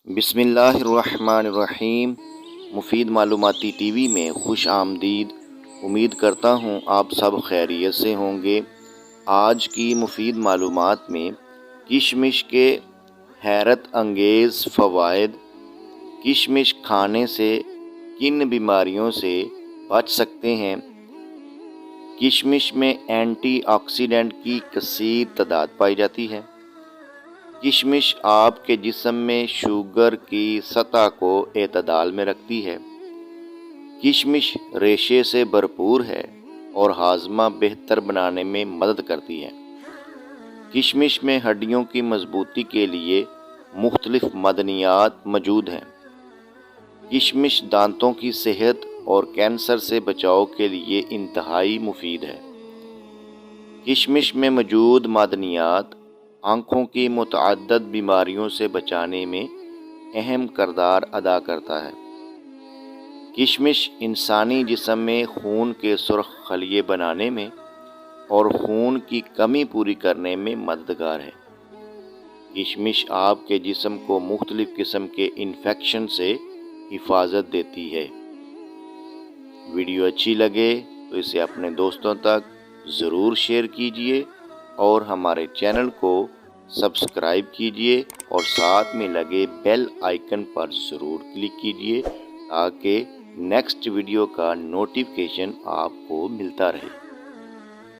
بسم اللہ الرحمن الرحیم۔ مفید معلوماتی ٹی وی میں خوش آمدید۔ امید کرتا ہوں آپ سب خیریت سے ہوں گے۔ آج کی مفید معلومات میں کشمش کے حیرت انگیز فوائد، کشمش کھانے سے کن بیماریوں سے بچ سکتے ہیں، کشمش میں اینٹی آکسیڈنٹ کی کثیر تعداد پائی جاتی ہے، کشمش آپ کے جسم میں شوگر کی سطح کو اعتدال میں رکھتی ہے، کشمش ریشے سے بھرپور ہے اور ہاضمہ بہتر بنانے میں مدد کرتی ہے، کشمش میں ہڈیوں کی مضبوطی کے لیے مختلف معدنیات موجود ہیں، کشمش دانتوں کی صحت اور کینسر سے بچاؤ کے لیے انتہائی مفید ہے، کشمش میں موجود معدنیات آنکھوں کی متعدد بیماریوں سے بچانے میں اہم کردار ادا کرتا ہے، کشمش انسانی جسم میں خون کے سرخ خلیے بنانے میں اور خون کی کمی پوری کرنے میں مددگار ہے، کشمش آپ کے جسم کو مختلف قسم کے انفیکشن سے حفاظت دیتی ہے۔ ویڈیو اچھی لگے تو اسے اپنے دوستوں تک ضرور شیئر کیجیے اور ہمارے چینل کو سبسکرائب کیجیے اور ساتھ میں لگے بیل آئیکن پر ضرور کلک کیجیے تاکہ نیکسٹ ویڈیو کا نوٹیفیکیشن آپ کو ملتا رہے۔